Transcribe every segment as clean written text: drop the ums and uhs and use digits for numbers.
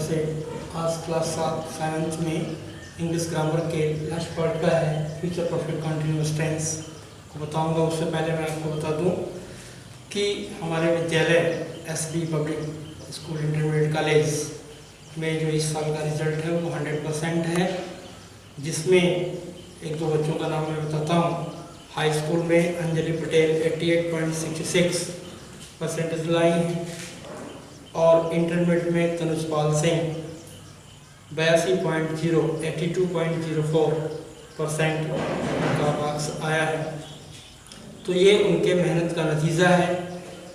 से आज क्लास 7 में इंग्लिश ग्रामर के लास्ट पार्ट का है फ्यूचर परफेक्ट कंटिन्यूअस टेंस को बताऊंगा। उससे पहले मैं आपको बता दूं कि हमारे विद्यालय SB public school intermediate college में जो इस साल का रिजल्ट है वो 100% है, जिसमें एक दो बच्चों का नाम मैं बताता हूँ। हाई स्कूल में अंजलि पटेल 88.66% लाई है और इंटरमीडिएट में तनुजपाल सिंह 82.04% का मार्क्स आया है। तो ये उनके मेहनत का नतीजा है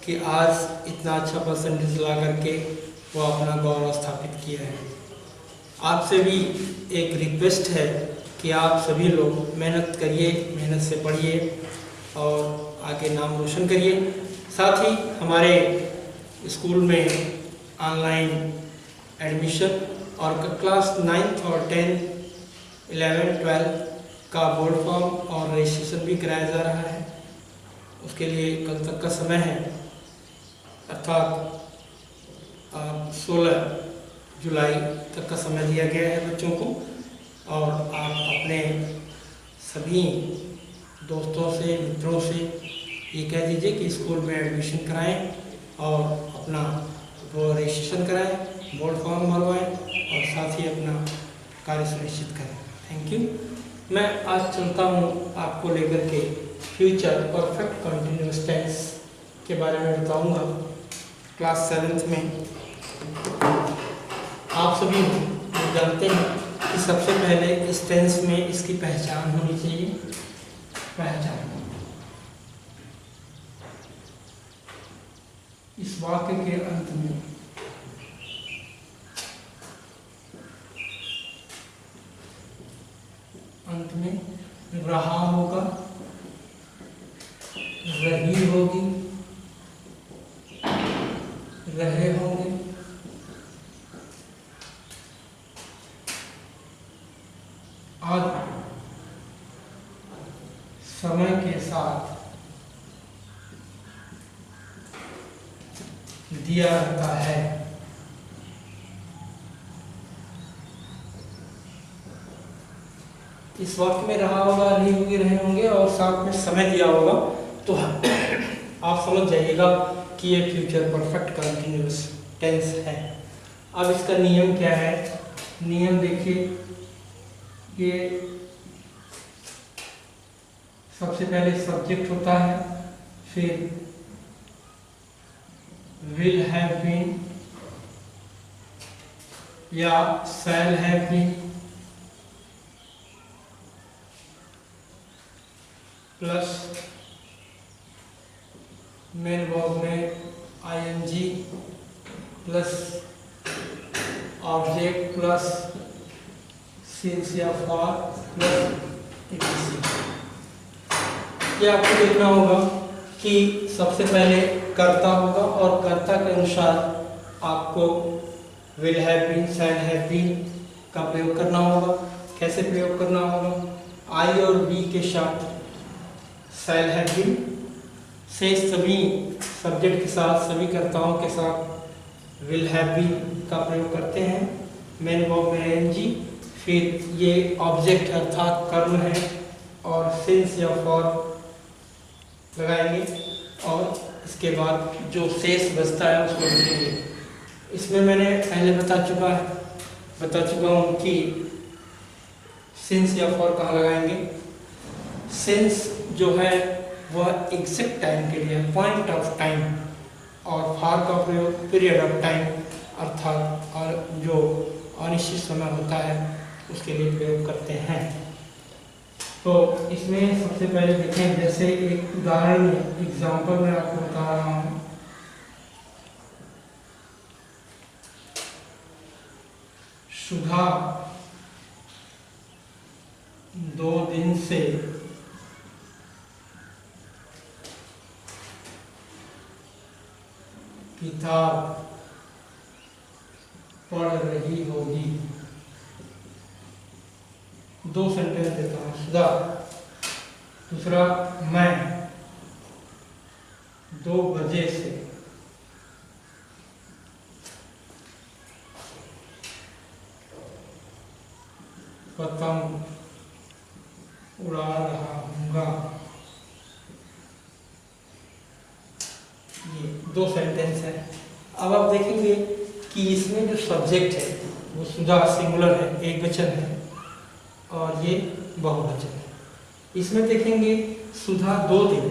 कि आज इतना अच्छा परसेंटेज ला करके वो अपना गौरव स्थापित किया है। आपसे भी एक रिक्वेस्ट है कि आप सभी लोग मेहनत करिए, मेहनत से पढ़िए और आगे नाम रोशन करिए। साथ ही हमारे स्कूल में ऑनलाइन एडमिशन और क्लास 9th और 10th 11th 12th का बोर्ड फॉर्म और रजिस्ट्रेशन भी कराया जा रहा है। उसके लिए कल तक का समय है, अर्थात 16 जुलाई तक का समय दिया गया है बच्चों को। और आप अपने सभी दोस्तों से, मित्रों से ये कह दीजिए कि स्कूल में एडमिशन कराएं और अपना वो रजिस्ट्रेशन कराएं, बोर्ड फॉर्म भरवाएं और साथ ही अपना कार्य सुनिश्चित करें। Thank you. मैं आज चलता हूँ आपको लेकर के फ्यूचर परफेक्ट कंटिन्यूअस टेंस के बारे में बताऊँगा। क्लास 7th में आप सभी जानते हैं कि सबसे पहले इस टेंस में इसकी पहचान होनी चाहिए। पहचान इस वाक्य के अंत में रहा होगा, रही होगी, रहे होंगे, और समय के साथ दिया जाता है। इस वाक्य में रहा होगा, रही होगी, रहे होंगे और साथ में समय दिया होगा, तो आप समझ जाइएगा कि ये फ्यूचर परफेक्ट कंटिन्यूअस टेंस है। अब इसका नियम क्या है? नियम देखिए, ये सबसे पहले सब्जेक्ट होता है, फिर विल हैव बीन या shall have been plus main verb में ING plus object plus since या फॉर प्लस etc। ये आपको देखना होगा कि सबसे पहले कर्ता होगा और कर्ता के अनुसार आपको will have been, shall have been का प्रयोग करना होगा। कैसे प्रयोग करना होगा? आई और बी के साथ शैल हैव बीन, से सभी सब्जेक्ट के साथ, सभी कर्ताओं के साथ विल हैव बीन का प्रयोग करते हैं। मेन वर्ब में आईएनजी, फिर ये ऑब्जेक्ट अर्थात कर्म है और सिंस या फॉर लगाएंगे और इसके बाद जो शेष बचता है उसको लिखेंगे। इसमें मैंने पहले बता चुका हूँ कि सिंस या फॉर कहाँ लगाएंगे। सिंस जो है वह एग्जैक्ट टाइम के लिए, पॉइंट ऑफ टाइम, और फॉर का प्रयोग पीरियड ऑफ टाइम अर्थात और जो अनिश्चित समय होता है उसके लिए प्रयोग करते हैं। तो इसमें सबसे पहले देखें, जैसे एक उदाहरण एग्जाम्पल में आपको बता रहा हूँ। सुधा 2 दिन से किताब पढ़ रही होगी। 2 सेंटेंस देता हूँ। सुधा, दूसरा मैं 2 बजे से ये दो सेंटेंस है। अब आप देखेंगे कि इसमें जो सब्जेक्ट है वो सुधा सिंगुलर है, एक वचन है, और ये बहुवचन है। इसमें देखेंगे सुधा 2 दिन,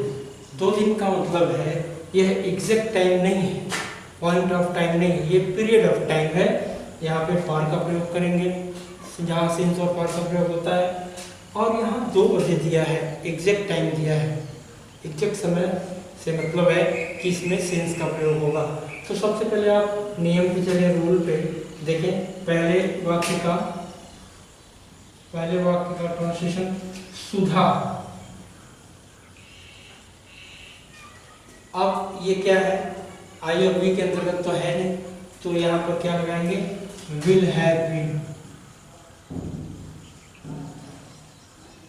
2 दिन का मतलब है यह एग्जैक्ट टाइम नहीं है, पॉइंट ऑफ टाइम नहीं है, ये पीरियड ऑफ टाइम है। यहाँ पे फॉर का प्रयोग करेंगे जहाँ सिंस और फॉर का प्रयोग होता है, और यहाँ 2 बजे दिया है, एग्जैक्ट टाइम दिया है, एग्जैक्ट समय से मतलब है कि इसमें सिंस का प्रयोग होगा। तो सबसे पहले आप नियम की चलिए रूल पे देखें, पहले वाक्य का ट्रांसलेशन सुधा। अब ये क्या है, आई और वी के अंतर्गत तो है नहीं, तो यहाँ पर क्या लगाएंगे, will have been.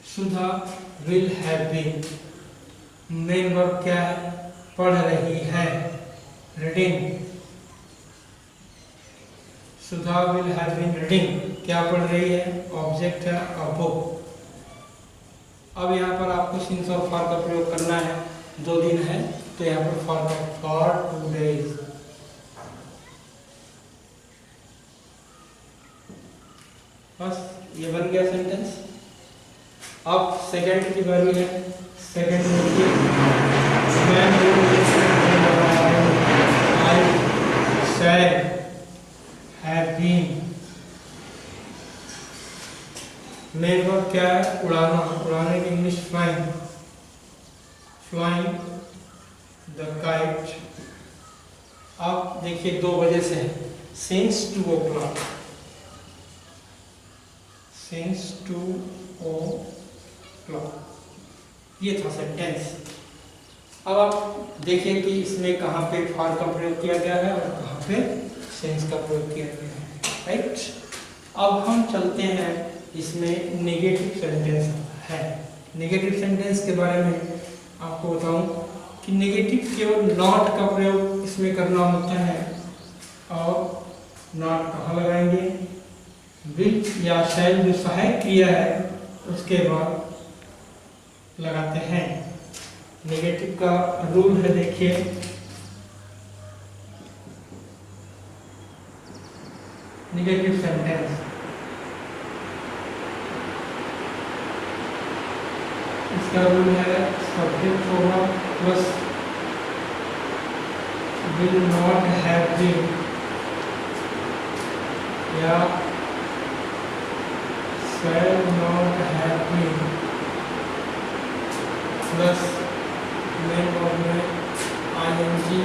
Sudha will have been. Main verb क्या है, पढ़ रही है, reading. Sudha will have been reading, क्या पढ़ रही है, ऑब्जेक्ट है अ बुक। अब यहाँ पर आपको सिंस और फॉर का प्रयोग करना है, 2 दिन है तो यहाँ पर फॉर 2 days। बस ये बन गया सेंटेंस। अब सेकंड की बारी है। सेकंड में I shall have been। Main verb क्या है, उड़ाना, उड़ाने की English flying, flying the kite. अब देखिए 2 बजे से है, सिंस 2 o'clock, सिंस 2 o'clock, ये था सेंटेंस। अब आप देखिए कि इसमें कहाँ पे फॉर का प्रयोग किया गया है और कहाँ पे सिंस का प्रयोग किया गया है, राइट। अब हम चलते हैं, इसमें नेगेटिव सेंटेंस है। नेगेटिव सेंटेंस के बारे में आपको बताऊं कि नेगेटिव केवल नॉट का प्रयोग इसमें करना होता है, और नॉट कहाँ लगाएंगे, विल या शैल जो सहायक क्रिया है उसके बाद लगाते हैं। नेगेटिव का रूल है, देखिए नेगेटिव सेंटेंस, इसका रूल है सब्जेक्ट होगा plus will not have been, या shall not have been, plus main verb में ing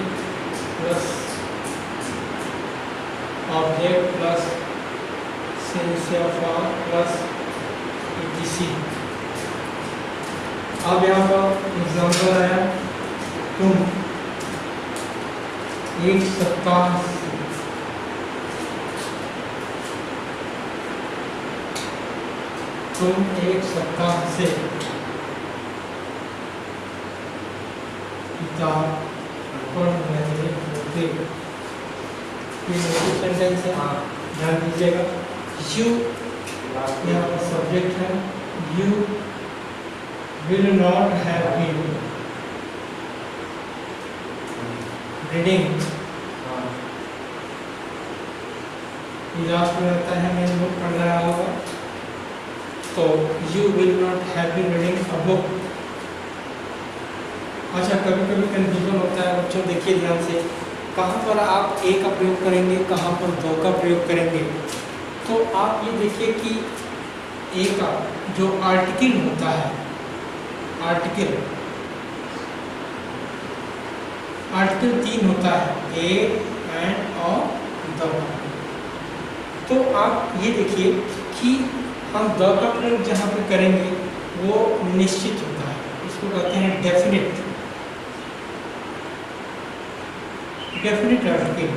plus object plus since या फॉर प्लस etc। अब यहाँ पर एग्जाम्पल आया, तुम एक सप्ताह से किताब पढ़ रहे होते। ये सेंटेंस है, ध्यान दीजिएगा। यू यहाँ पर सब्जेक्ट है, you will not have been reading। Last में रहता है मैंने बुक पढ़ रहा होगा, तो you will not have been reading a book। अच्छा, कभी कभी कंफ्यूजन होता है बच्चों, देखिए ध्यान से, कहाँ पर आप ए का प्रयोग करेंगे, कहाँ पर 2 का प्रयोग करेंगे। तो आप ये देखिए कि ए का जो आर्टिकल होता है, आर्टिकल 3 होता है, ए एंड और द। तो आप ये देखिए कि हम द का प्रयोग जहाँ पे करेंगे वो निश्चित होता है, इसको कहते हैं डेफिनेट आर्टिकल।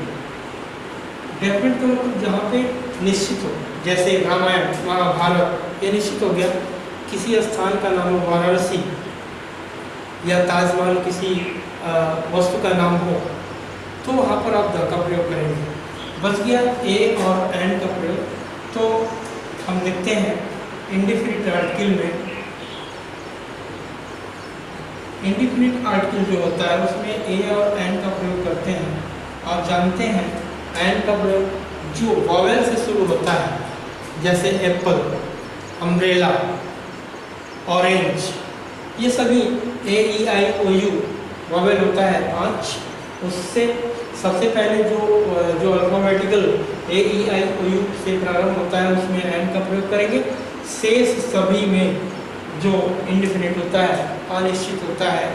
डेफिनेट का मतलब जहाँ पे निश्चित हो, जैसे रामायण महाभारत, ये निश्चित हो गया। किसी स्थान का नाम हो वाराणसी, या ताजमहल किसी वस्तु का नाम हो, तो वहाँ पर आप द का प्रयोग करेंगे। बच गया ए और एंड का प्रयोग, तो हम लिखते हैं इंडिफिनिट आर्टिकल में, इंडिफिनिट आर्टिकल जो होता है उसमें ए और एंड का प्रयोग आप जानते हैं एंड का प्रयोग जो वॉवेल से शुरू होता है, जैसे एप्पल, अम्ब्रेला, ऑरेंज, ये सभी ए ई आई ओ यू वॉवेल होता है 5। उससे सबसे पहले जो alphabetical A E I O you से प्रारंभ होता है उसमें एंड का प्रयोग करेंगे। शेष सभी में जो इंडिफिनिट होता है, अनिश्चित होता है,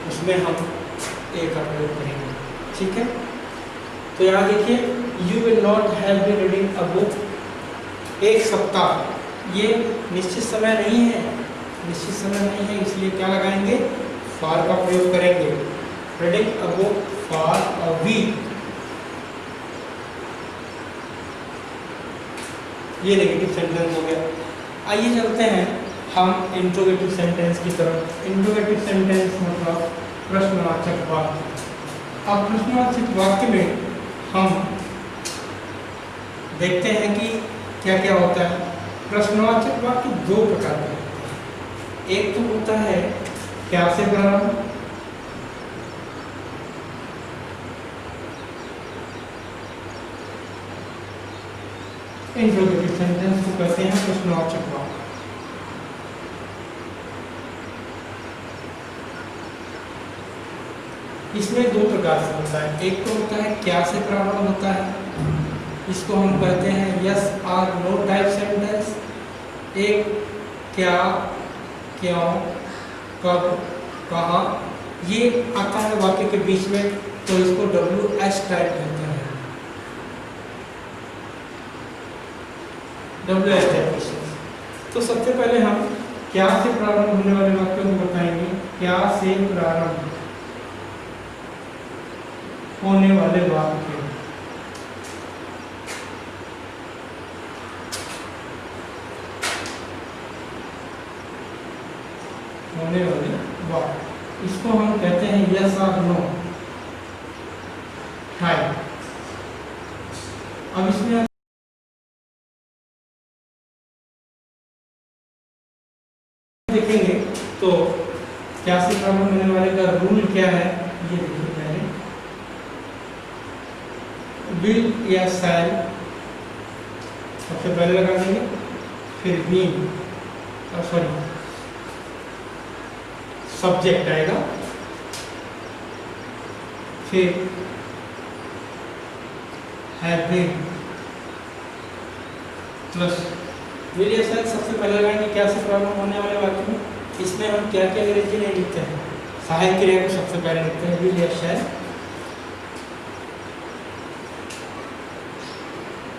उसमें हम ए का प्रयोग करेंगे। ठीक है, तो यहाँ देखिए you will not have been reading a book. एक सप्ताह ये निश्चित समय नहीं है, निश्चित समय नहीं है, इसलिए क्या लगाएंगे, फॉर का प्रयोग करेंगे। Reading a book for a week, ये नेगेटिव सेंटेंस हो गया। आइए चलते हैं हम इंट्रोगेटिव सेंटेंस की तरफ। इंट्रोगेटिव सेंटेंस मतलब प्रश्नवाचक वाक्य। अब प्रश्नवाचक वाक्य में हम देखते हैं कि क्या क्या होता है। प्रश्नवाचक वाक्य दो प्रकार के होते हैं। एक तो होता है क्या से प्रारंभ, इंट्रोगेटिव सेंटेंस को कहते हैं प्रश्नवाचक वाक्य। इसमें दो प्रकार से होता है। एक तो होता है क्या से प्रारंभ होता है, इसको हम कहते हैं यस और नो टाइप सेंटेंस। एक क्या, क्यों, कब, कहाँ, ये आता है वाक्य के बीच में, तो इसको WH टाइप कहते हैं। WH type. तो सबसे पहले हम क्या से प्रारंभ होने वाले वाक्यों को बताएंगे। क्या से प्रारंभ होने वाले वाक्य, होने वाले वाक्य, इसको हम कहते हैं यस और नो टाइप। अब इसमें देखेंगे तो क्या से प्रारंभ होने वाले का रूल क्या है, ये देखिए। पहले विल या शैल सबसे पहले लगा देंगे, फिर बीइंग, सॉरी सब्जेक्ट आएगा, फिर हैव बीन प्लस विल या शैल सबसे पहले लगाएंगे क्या से प्रारंभ होने वाले वाक्य में। इसमें हम क्या क्या अंग्रेजी नहीं लिखते हैं, सहायक क्रिया को सबसे पहले लिखते हैं विल या शैल,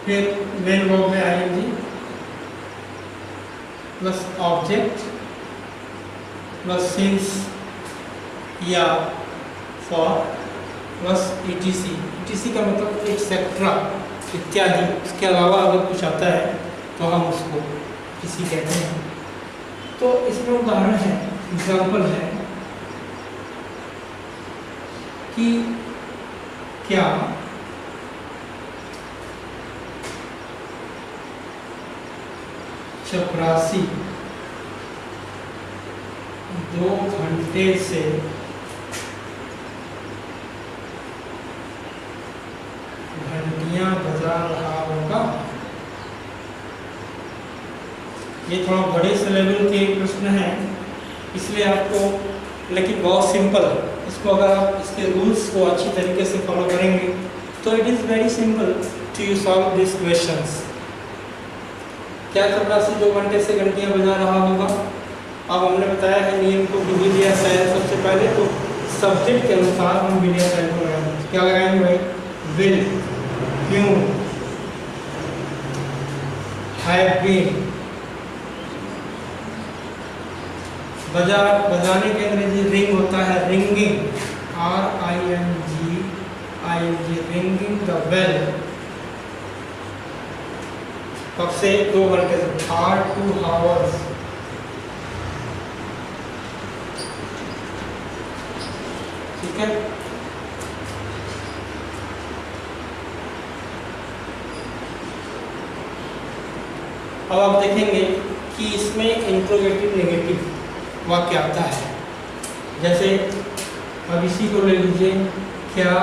फिर मेन वर्ब में आएंगे प्लस ऑब्जेक्ट प्लस सिंस या फॉर प्लस ETC। ETC का मतलब एक्सेट्रा, इत्यादि। इसके अलावा अगर कुछ आता है तो हम उसको किसी कहते हैं। तो इसमें उदाहरण है, एग्जाम्पल है कि क्या चपरासी 2 घंटे से घंटियां बजा रहा होगा। ये थोड़ा बड़े से लेवल के प्रश्न हैं, इसलिए आपको, लेकिन बहुत सिंपल है। इसको अगर आप इसके रूल्स को अच्छी तरीके से फॉलो करेंगे तो it is very simple to you solve this questions. क्या चपरासी 2 घंटे से घंटियां बजा रहा होगा। अब हमने बताया है नियम को कि विल या शैल सबसे पहले, तो सब्जेक्ट के अनुसार हम विल या शैल को लगाएंगे। क्या लगाएंगे भाई, विल, क्यों, हैव बीन, बजाने के अंग्रेजी रिंग होता है, ringing, RING, ringing the bell. कब से, 2 घंटे से, 2 hours। ठीक है, अब आप देखेंगे कि इसमें इंट्रोगेटिव नेगेटिव वाक्य आता है। जैसे अब इसी को ले लीजिए, क्या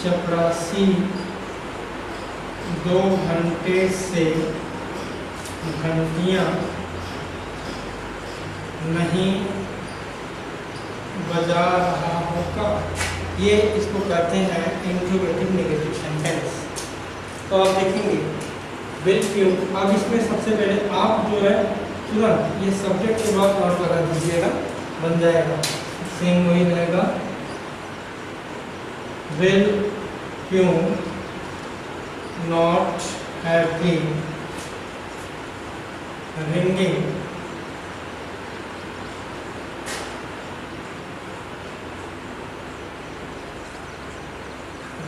चपरासी 2 घंटे से घंटियां नहीं बजा रहा होगा। ये इसको कहते हैं इंट्रोगेटिव नेगेटिव सेंटेंस। तो आप देखेंगे विल क्यों। अब इसमें सबसे पहले आप जो है तुरंत ये सब्जेक्ट के बाद नॉट लगा दीजिएगा, बन जाएगा। सेम वही रहेगा, विल क्यों not have been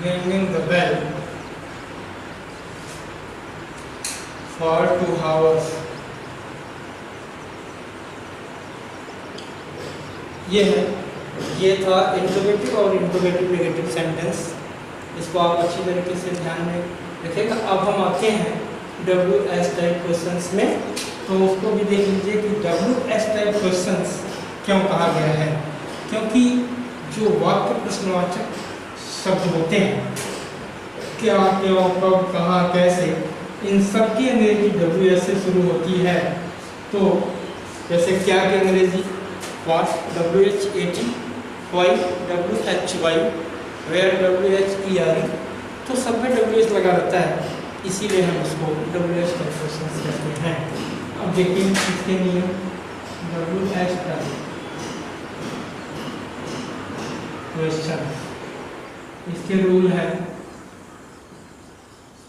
ringing the bell for 2 hours। ये है, ये था इंट्रोगेटिव और इंट्रोगेटिव नेगेटिव सेंटेंस। इसको आप अच्छी तरीके से ध्यान में रखिएगा। अब हम आते हैं WS टाइप क्वेश्चंस में, तो उसको भी देख लीजिए कि WS टाइप क्वेश्चंस क्यों कहा गया है। क्योंकि जो वाक्य प्रश्नवाचक शब्द होते हैं, क्या, क्यों, कब, कहाँ, कैसे, इन सब की अंग्रेजी WS से शुरू होती है। तो जैसे क्या की अंग्रेजी what, WHAT, why, WHY, where, WHERE, तो सब में WS लगा रहता है, इसीलिए हम इसको WS टाइप क्वेश्चंस कहते हैं। अब देखिए इसके नियम। WS टाइप क्वेश्चन, इसके रूल है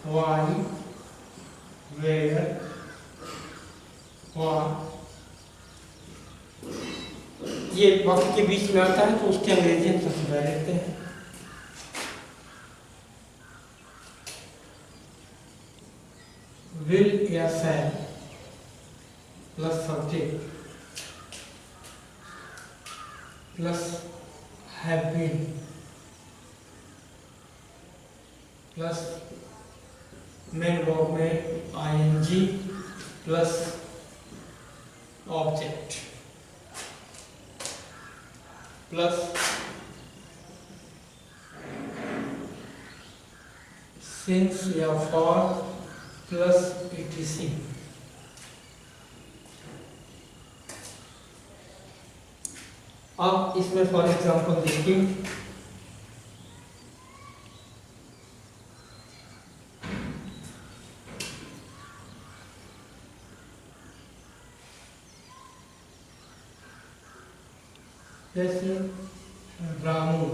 why, where, what। ये वाक्य के बीच में आता है तो उसके अंग्रेजी हम सबसे पहले लिखते हैं। विल या shall plus subject plus have been plus main verb में ING plus object plus since या फॉर प्लस ETC। अब इसमें फॉर एग्जांपल देखिए, जैसे रामू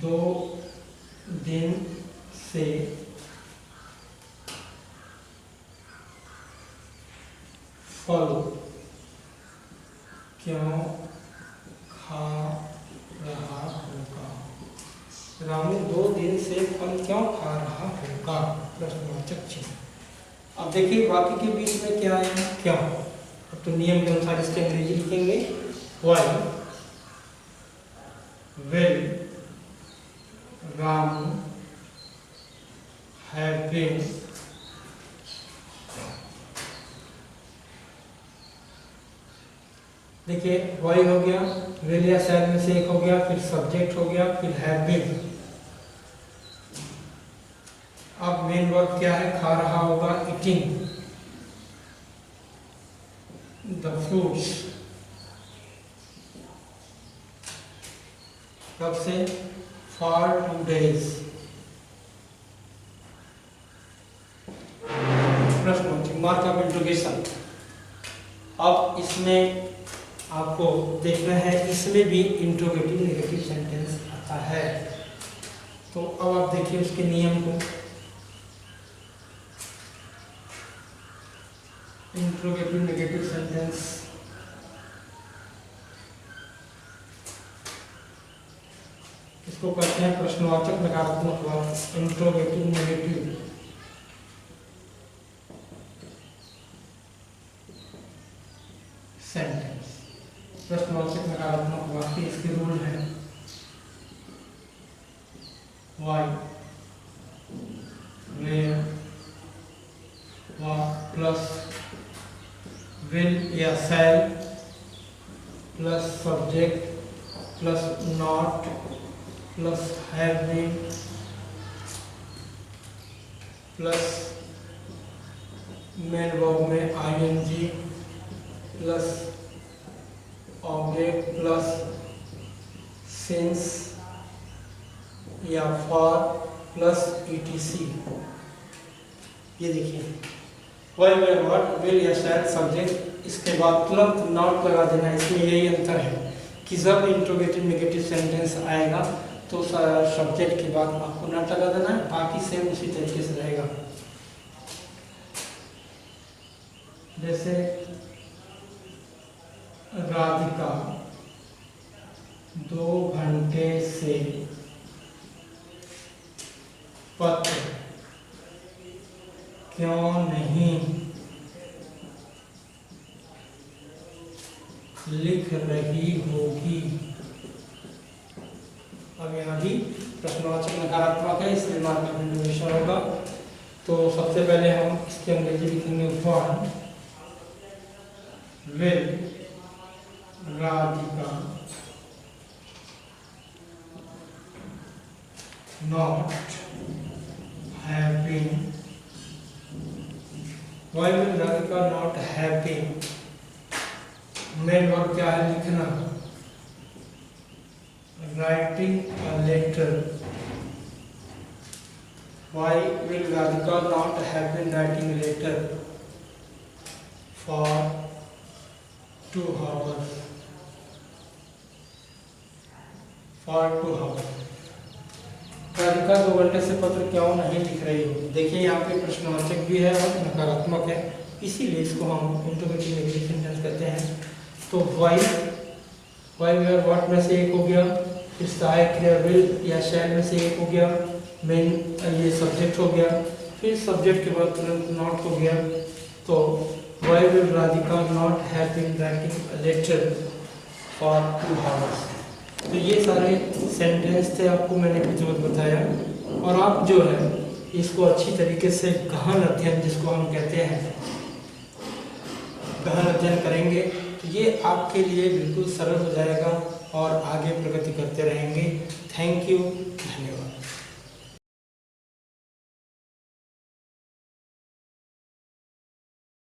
2 दिन से फल क्यों खा रहा होगा। रामू 2 दिन से फल क्यों खा रहा होगा, प्रश्नवाचक चिन्ह। अब देखिए वाक्य के बीच में क्या है, क्यों। अब तो नियम के अनुसार इसके अंग्रेजी लिखेंगे why, will Ramu have been देखिए why हो गया, will या shall में से एक हो गया, फिर सब्जेक्ट हो गया, फिर have been। अब मेन वर्ब क्या है, खा रहा होगा, eating the fruits। कब से, for 2 days। प्रश्न मार्क ऑफ इंट्रोगेशन। अब इसमें आपको देखना है, इसमें भी इंट्रोगेटिव नेगेटिव सेंटेंस आता है। तो अब आप देखिए उसके नियम को। इंट्रोगेटिव नेगेटिव सेंटेंस, इसको कहते हैं प्रश्नवाचक नकारात्मक वाक्य। इंट्रोगेटिव नेगेटिव सेंटेंस, प्रश्नवाचक नकारात्मक वाक्य। इसके रूल है why, where, what plus will या shall plus subject plus not plus have been plus main verb में ing plus object plus since या फॉर प्लस etc। ये देखिए वाई वेयर व्हाट विल या शायद सब्जेक्ट, इसके बाद तुरंत नॉट लगा देना। इसमें यही अंतर है कि जब इंट्रोगेटिव नेगेटिव सेंटेंस आएगा तो सब्जेक्ट के बाद आपको नॉट लगा देना है, बाकी सेम उसी तरीके से रहेगा। जैसे राधिका 2 घंटे से पत्र क्यों नहीं लिख रही होगी। अब यहाँ भी प्रश्नवाचक नकारात्मक है, इसलिए मार्क का कंटिन्यूएशन होगा। तो सबसे पहले हम इसके अंग्रेजी लिखेंगे one will Radhika not have been. Why will Radhika not have been? Main verb क्या है? लिखना। Writing a letter. Why will Radhika not have been writing a letter for 2 hours? For 2 hours. Radhika 2 घंटे से पत्र क्यों नहीं लिख रही हो। देखिए यहाँ पे प्रश्नवाचक भी है और नकारात्मक है, इसीलिए इसको हम इंट्रोगेटिव नेगेटिव सेंटेंस कहते हैं। तो वाई वेयर व्हाट में से एक हो गया, फिर सहायक क्रिया विल या शैल में से एक हो गया, मेन ये सब्जेक्ट हो गया, फिर सब्जेक्ट के बाद तुरंत नॉट हो गया। तो why will Radhika not have been writing a letter for 2 hours। तो ये सारे सेंटेंस थे, आपको मैंने कुछ बताया। और आप जो है इसको अच्छी तरीके से गहन अध्ययन, जिसको हम कहते हैं गहन अध्ययन करेंगे तो ये आपके लिए बिल्कुल सरल हो जाएगा और आगे प्रगति करते रहेंगे। थैंक यू, धन्यवाद।